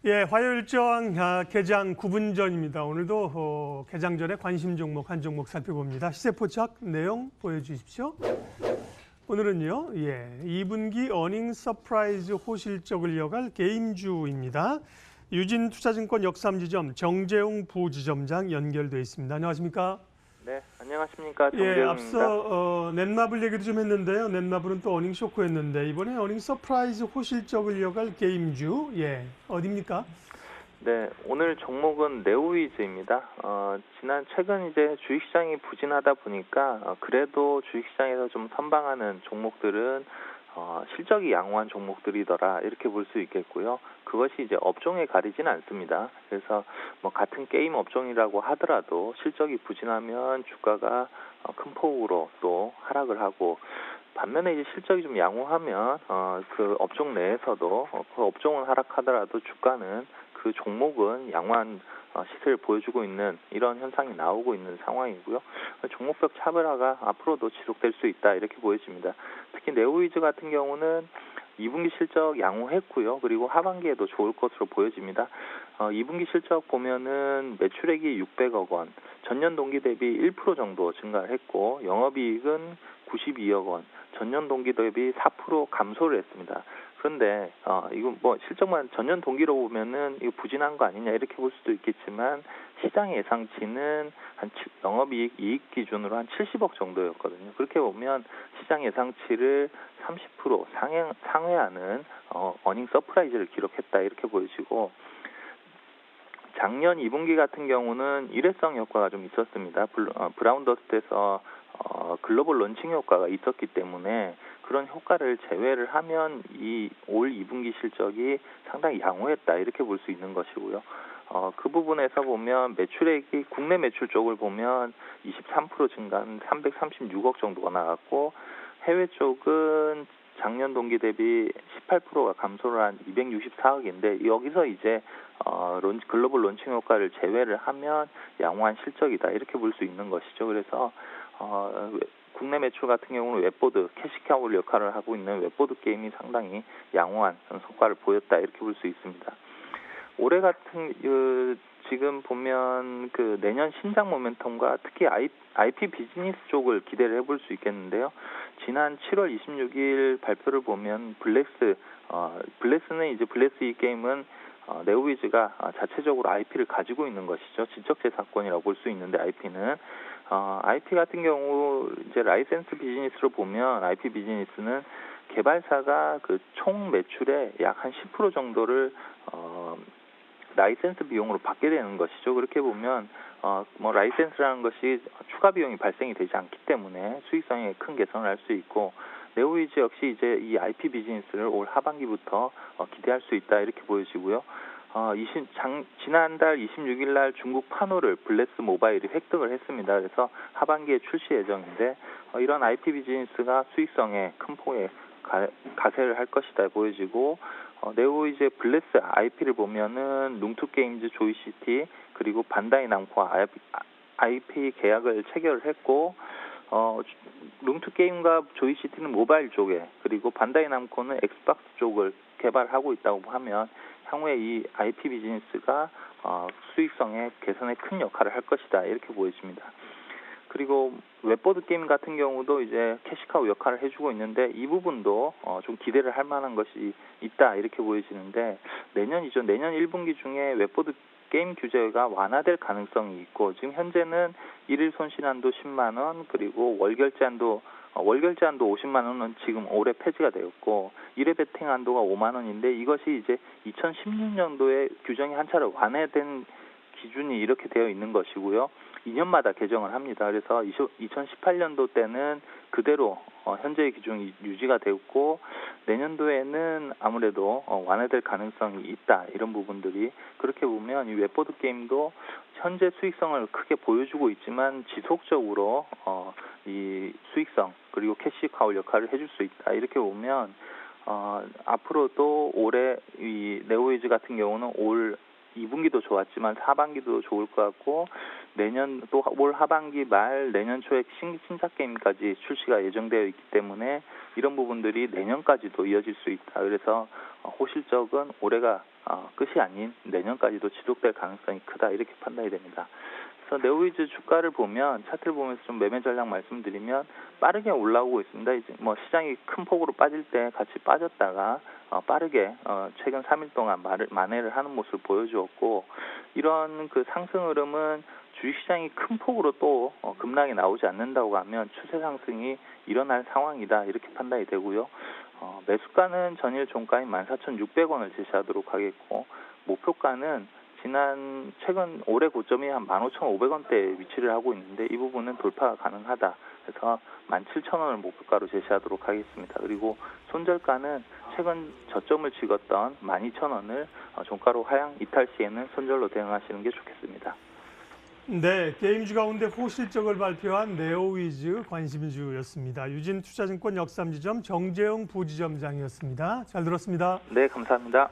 예, 화요일전 개장 9분 전입니다. 오늘도 개장 전에 관심 종목 한 종목 살펴봅니다. 시세 포착 내용 보여주십시오. 오늘은요, 2분기 어닝 서프라이즈 호실적을 이어갈 게임주입니다. 유진투자증권 역삼지점 정재웅 부지점장 연결돼 있습니다. 안녕하십니까? 네, 안녕하십니까. 예, 정재웅입니다. 앞서 넷마블 얘기도 좀 했는데요. 넷마블은 또 어닝 쇼크였는데 이번에 어닝 서프라이즈 호실적을 이어갈 게임주, 어디입니까? 네, 오늘 종목은 네오위즈입니다. 최근 이제 주식시장이 부진하다 보니까 그래도 주식시장에서 좀 선방하는 종목들은 실적이 양호한 종목들이더라 이렇게 볼 수 있겠고요. 그것이 이제 업종에 가리진 않습니다. 그래서 뭐 같은 게임 업종이라고 하더라도 실적이 부진하면 주가가 큰 폭으로 또 하락을 하고, 반면에 이제 실적이 좀 양호하면 그 업종 내에서도 그 업종은 하락하더라도 주가는 그 종목은 양호한 시세를 보여주고 있는 이런 현상이 나오고 있는 상황이고요. 종목별 차별화가 앞으로도 지속될 수 있다 이렇게 보여집니다. 특히 네오위즈 같은 경우는 2분기 실적 양호했고요. 그리고 하반기에도 좋을 것으로 보여집니다. 2분기 실적 보면은 매출액이 600억 원, 전년 동기 대비 1% 정도 증가를 했고, 영업이익은 92억 원, 전년 동기 대비 4% 감소를 했습니다. 그런데 이거 뭐 실적만 전년 동기로 보면은 이거 부진한 거 아니냐 이렇게 볼 수도 있겠지만, 시장 예상치는 한 영업이익 이익 기준으로 한 70억 정도였거든요. 그렇게 보면 시장 예상치를 30% 상회하는 어닝 서프라이즈를 기록했다 이렇게 보여지고, 작년 2분기 같은 경우는 일회성 효과가 좀 있었습니다. 브라운 더스트에서 글로벌 론칭 효과가 있었기 때문에 그런 효과를 제외를 하면 이 올 2분기 실적이 상당히 양호했다 이렇게 볼 수 있는 것이고요. 그 부분에서 보면 매출액이 국내 매출 쪽을 보면 23% 증가한 336억 정도가 나왔고, 해외 쪽은 작년 동기 대비 18%가 감소를 한 264억인데 여기서 이제 글로벌 론칭 효과를 제외를 하면 양호한 실적이다 이렇게 볼 수 있는 것이죠. 그래서 국내 매출 같은 경우는 웹보드, 캐시카우 역할을 하고 있는 웹보드 게임이 상당히 양호한 성과를 보였다 이렇게 볼 수 있습니다. 올해 같은 지금 보면 그 내년 신작 모멘텀과 특히 IP 비즈니스 쪽을 기대를 해볼 수 있겠는데요. 지난 7월 26일 발표를 보면 블레스는 이제 블레스 이 게임은 네오위즈가 자체적으로 IP를 가지고 있는 것이죠. 지적재산권이라고 볼 수 있는데, IP는 IP 같은 경우 이제 라이센스 비즈니스로 보면 IP 비즈니스는 개발사가 그 총 매출의 약 한 10% 정도를 라이센스 비용으로 받게 되는 것이죠. 그렇게 보면 라이센스라는 것이 추가 비용이 발생이 되지 않기 때문에 수익성에 큰 개선을 할 수 있고, 네오위즈 역시 이제 이 IP 비즈니스를 올 하반기부터 기대할 수 있다 이렇게 보여지고요. 지난달 26일 날 중국 판호를 블레스 모바일이 획득을 했습니다. 그래서 하반기에 출시 예정인데 이런 IP 비즈니스가 수익성에 큰 폭의 가세를 할 것이다 보여지고, 네오위즈의 블레스 IP를 보면은 룽투게임즈 조이시티 그리고 반다이 남코와 IP 계약을 체결을 했고, 룽투게임과 조이시티는 모바일 쪽에, 그리고 반다이 남코는 엑스박스 쪽을 개발하고 있다고 하면 향후에 이 IP 비즈니스가 수익성의 개선에 큰 역할을 할 것이다 이렇게 보여집니다. 그리고 웹보드 게임 같은 경우도 이제 캐시카우 역할을 해주고 있는데, 이 부분도 좀 기대를 할 만한 것이 있다 이렇게 보여지는데, 내년 1분기 중에 웹보드 게임 규제가 완화될 가능성이 있고, 지금 현재는 일일 손실한도 10만 원, 그리고 월결제 한도 50만 원은 지금 올해 폐지가 되었고, 1회 베팅 한도가 5만 원인데 이것이 이제 2016년도에 규정이 한 차례 완화된 기준이 이렇게 되어 있는 것이고요. 2년마다 개정을 합니다. 그래서 2018년도 때는 그대로 현재의 기준이 유지가 되었고, 내년도에는 아무래도 완화될 가능성이 있다 이런 부분들이, 그렇게 보면 이 웹보드 게임도 현재 수익성을 크게 보여주고 있지만 지속적으로 이 수익성 그리고 캐시카우 역할을 해줄 수 있다 이렇게 보면 앞으로도 올해 이 네오위즈 같은 경우는 올 2분기도 좋았지만 하반기도 좋을 것 같고, 내년 또 올 하반기 말 내년 초에 신작 게임까지 출시가 예정되어 있기 때문에 이런 부분들이 내년까지도 이어질 수 있다. 그래서 호실적은 올해가 끝이 아닌 내년까지도 지속될 가능성이 크다. 이렇게 판단이 됩니다. 그래서 네오위즈 주가를 보면 차트를 보면서 좀 매매 전략 말씀드리면 빠르게 올라오고 있습니다. 이제 뭐 시장이 큰 폭으로 빠질 때 같이 빠졌다가 빠르게 최근 3일 동안 만회를 하는 모습을 보여주었고 이런 그 상승 흐름은 주식시장이 큰 폭으로 또 급락이 나오지 않는다고 하면 추세 상승이 일어날 상황이다 이렇게 판단이 되고요. 매수가는 전일 종가인 14,600원을 제시하도록 하겠고 목표가는 최근 올해 고점이 한 15,500원대에 위치를 하고 있는데 이 부분은 돌파가 가능하다. 그래서 17,000원을 목표가로 제시하도록 하겠습니다. 그리고 손절가는 최근 저점을 찍었던 12,000원을 종가로 하향 이탈 시에는 손절로 대응하시는 게 좋겠습니다. 네, 게임주 가운데 호실적을 발표한 네오위즈 관심주였습니다. 유진투자증권 역삼지점 정재용 부지점장이었습니다. 잘 들었습니다. 네, 감사합니다.